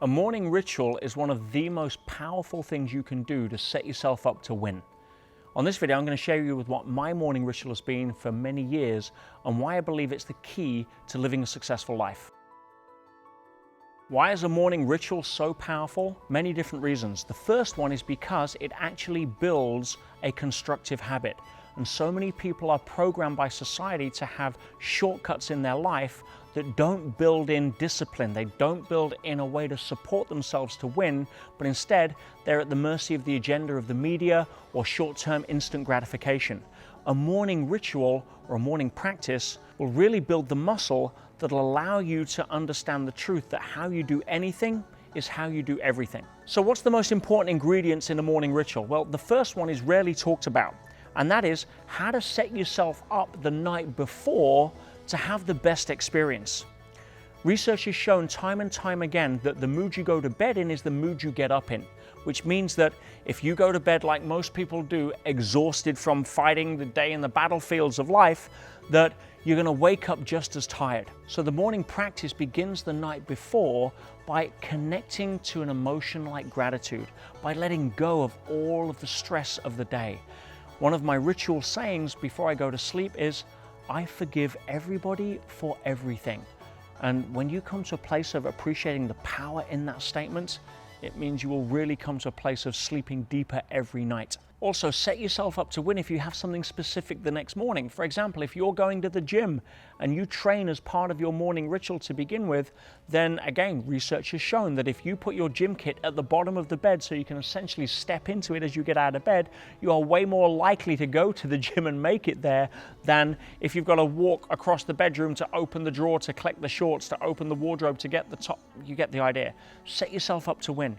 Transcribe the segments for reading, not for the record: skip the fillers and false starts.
A morning ritual is one of the most powerful things you can do to set yourself up to win. On this video, I'm going to share you with what my morning ritual has been for many years and why I believe it's the key to living a successful life. Why is a morning ritual so powerful? Many different reasons. The first one is because it actually builds a constructive habit. And so many people are programmed by society to have shortcuts in their life that don't build in discipline. They don't build in a way to support themselves to win, but instead they're at the mercy of the agenda of the media or short-term instant gratification. A morning ritual or a morning practice will really build the muscle that'll allow you to understand the truth that how you do anything is how you do everything. So what's the most important ingredients in a morning ritual? Well, the first one is rarely talked about, and that is how to set yourself up the night before to have the best experience. Research has shown time and time again that the mood you go to bed in is the mood you get up in, which means that if you go to bed like most people do, exhausted from fighting the day in the battlefields of life, that you're going to wake up just as tired. So the morning practice begins the night before by connecting to an emotion like gratitude, by letting go of all of the stress of the day. One of my ritual sayings before I go to sleep is, I forgive everybody for everything. And when you come to a place of appreciating the power in that statement, it means you will really come to a place of sleeping deeper every night. Also, set yourself up to win if you have something specific the next morning. For example, if you're going to the gym and you train as part of your morning ritual to begin with, then again, research has shown that if you put your gym kit at the bottom of the bed so you can essentially step into it as you get out of bed, you are way more likely to go to the gym and make it there than if you've got to walk across the bedroom to open the drawer, to collect the shorts, to open the wardrobe, to get the top. You get the idea. Set yourself up to win.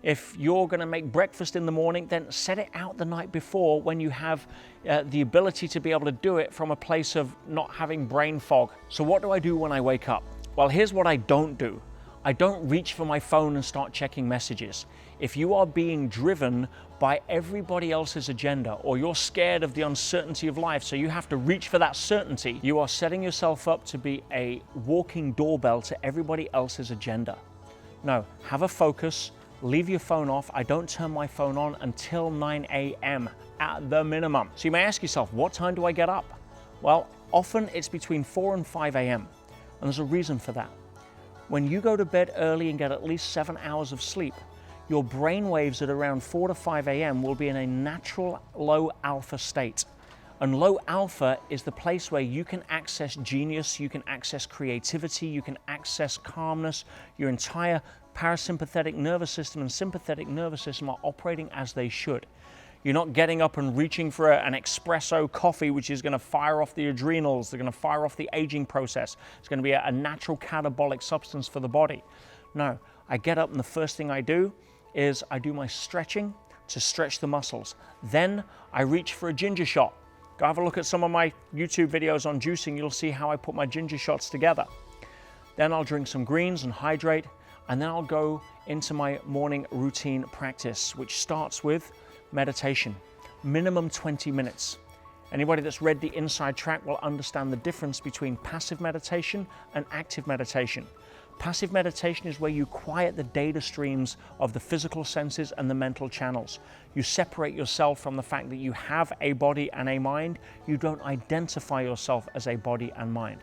If you're going to make breakfast in the morning, then set it out the night before when you have the ability to be able to do it from a place of not having brain fog. So what do I do when I wake up? Well, here's what I don't do. I don't reach for my phone and start checking messages. If you are being driven by everybody else's agenda, or you're scared of the uncertainty of life, so you have to reach for that certainty, you are setting yourself up to be a walking doorbell to everybody else's agenda. No, have a focus. Leave your phone off. I don't turn my phone on until 9 a.m. at the minimum. So you may ask yourself, what time do I get up? Well, often it's between 4 and 5 a.m. And there's a reason for that. When you go to bed early and get at least 7 hours of sleep, your brain waves at around 4 to 5 a.m. will be in a natural low alpha state. And low alpha is the place where you can access genius, you can access creativity, you can access calmness. Your entire parasympathetic nervous system and sympathetic nervous system are operating as they should. You're not getting up and reaching for an espresso coffee, which is going to fire off the adrenals, they're going to fire off the aging process. It's going to be a natural catabolic substance for the body. No, I get up and the first thing I do is I do my stretching to stretch the muscles. Then I reach for a ginger shot. Go have a look at some of my YouTube videos on juicing, you'll see how I put my ginger shots together. Then I'll drink some greens and hydrate, and then I'll go into my morning routine practice, which starts with meditation, minimum 20 minutes. Anybody that's read the Inside Track will understand the difference between passive meditation and active meditation. Passive meditation is where you quiet the data streams of the physical senses and the mental channels. You separate yourself from the fact that you have a body and a mind. You don't identify yourself as a body and mind.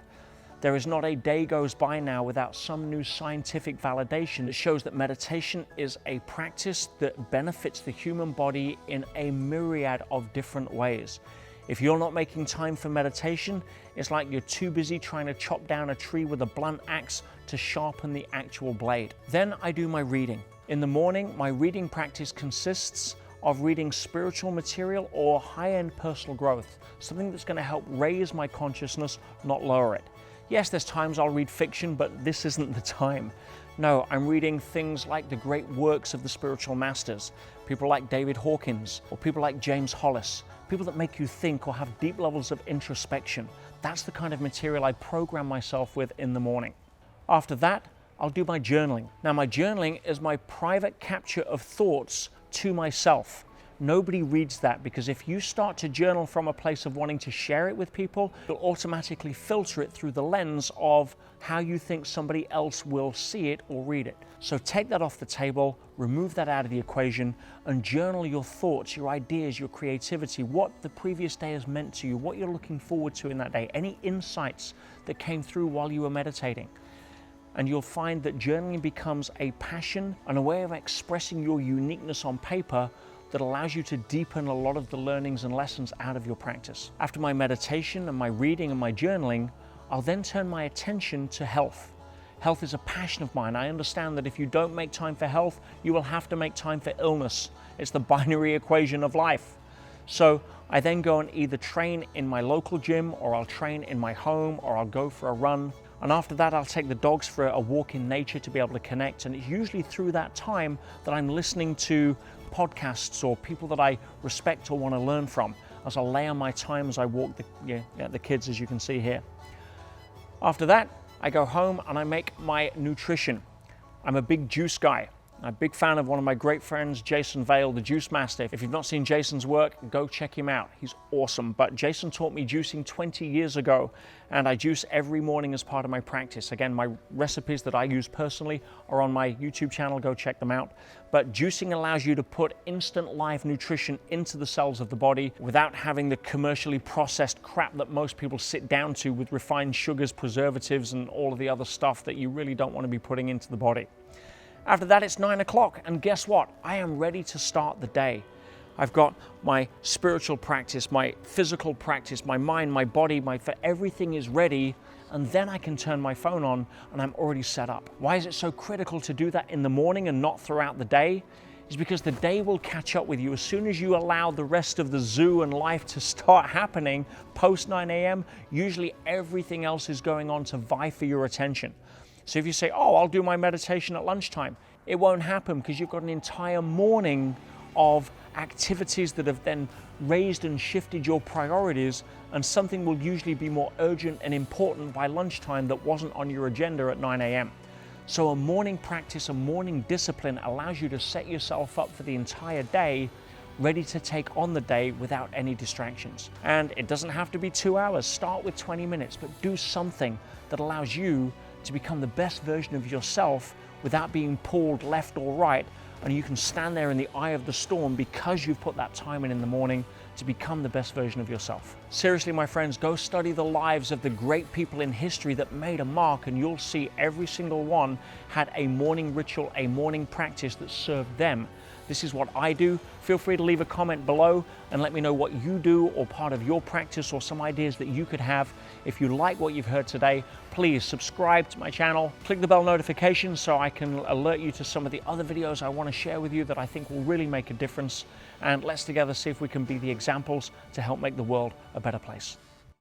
There is not a day goes by now without some new scientific validation that shows that meditation is a practice that benefits the human body in a myriad of different ways. If you're not making time for meditation, it's like you're too busy trying to chop down a tree with a blunt axe to sharpen the actual blade. Then I do my reading. In the morning, my reading practice consists of reading spiritual material or high-end personal growth, something that's going to help raise my consciousness, not lower it. Yes, there's times I'll read fiction, but this isn't the time. No, I'm reading things like the great works of the spiritual masters, people like David Hawkins, or people like James Hollis, people that make you think or have deep levels of introspection. That's the kind of material I program myself with in the morning. After that, I'll do my journaling. Now, my journaling is my private capture of thoughts to myself. Nobody reads that, because if you start to journal from a place of wanting to share it with people, you'll automatically filter it through the lens of how you think somebody else will see it or read it. So take that off the table, remove that out of the equation, and journal your thoughts, your ideas, your creativity, what the previous day has meant to you, what you're looking forward to in that day, any insights that came through while you were meditating. And you'll find that journaling becomes a passion and a way of expressing your uniqueness on paper that allows you to deepen a lot of the learnings and lessons out of your practice. After my meditation and my reading and my journaling, I'll then turn my attention to health. Health is a passion of mine. I understand that if you don't make time for health, you will have to make time for illness. It's the binary equation of life. So I then go and either train in my local gym, or I'll train in my home, or I'll go for a run. And after that, I'll take the dogs for a walk in nature to be able to connect. And it's usually through that time that I'm listening to podcasts or people that I respect or want to learn from, as I lay on my time as I walk the kids, as you can see here. After that, I go home and I make my nutrition. I'm a big juice guy. I'm a big fan of one of my great friends, Jason Vale, the Juice Master. If you've not seen Jason's work, go check him out. He's awesome. But Jason taught me juicing 20 years ago, and I juice every morning as part of my practice. Again, my recipes that I use personally are on my YouTube channel. Go check them out. But juicing allows you to put instant live nutrition into the cells of the body without having the commercially processed crap that most people sit down to with refined sugars, preservatives, and all of the other stuff that you really don't want to be putting into the body. After that, it's 9 o'clock, and guess what? I am ready to start the day. I've got my spiritual practice, my physical practice, my mind, my body, everything is ready, and then I can turn my phone on and I'm already set up. Why is it so critical to do that in the morning and not throughout the day? It's because the day will catch up with you. As soon as you allow the rest of the zoo and life to start happening post 9 a.m., usually everything else is going on to vie for your attention. So if you say, oh, I'll do my meditation at lunchtime, it won't happen, because you've got an entire morning of activities that have then raised and shifted your priorities, and something will usually be more urgent and important by lunchtime that wasn't on your agenda at 9 a.m. So a morning practice, a morning discipline allows you to set yourself up for the entire day, ready to take on the day without any distractions. And it doesn't have to be 2 hours. Start with 20 minutes, but do something that allows you to become the best version of yourself without being pulled left or right, and you can stand there in the eye of the storm because you've put that time in the morning to become the best version of yourself. Seriously, my friends, go study the lives of the great people in history that made a mark, and you'll see every single one had a morning ritual, a morning practice that served them. This is what I do. Feel free to leave a comment below and let me know what you do, or part of your practice, or some ideas that you could have. If you like what you've heard today, please subscribe to my channel. Click the bell notification so I can alert you to some of the other videos I want to share with you that I think will really make a difference. And let's together see if we can be the examples to help make the world a better place.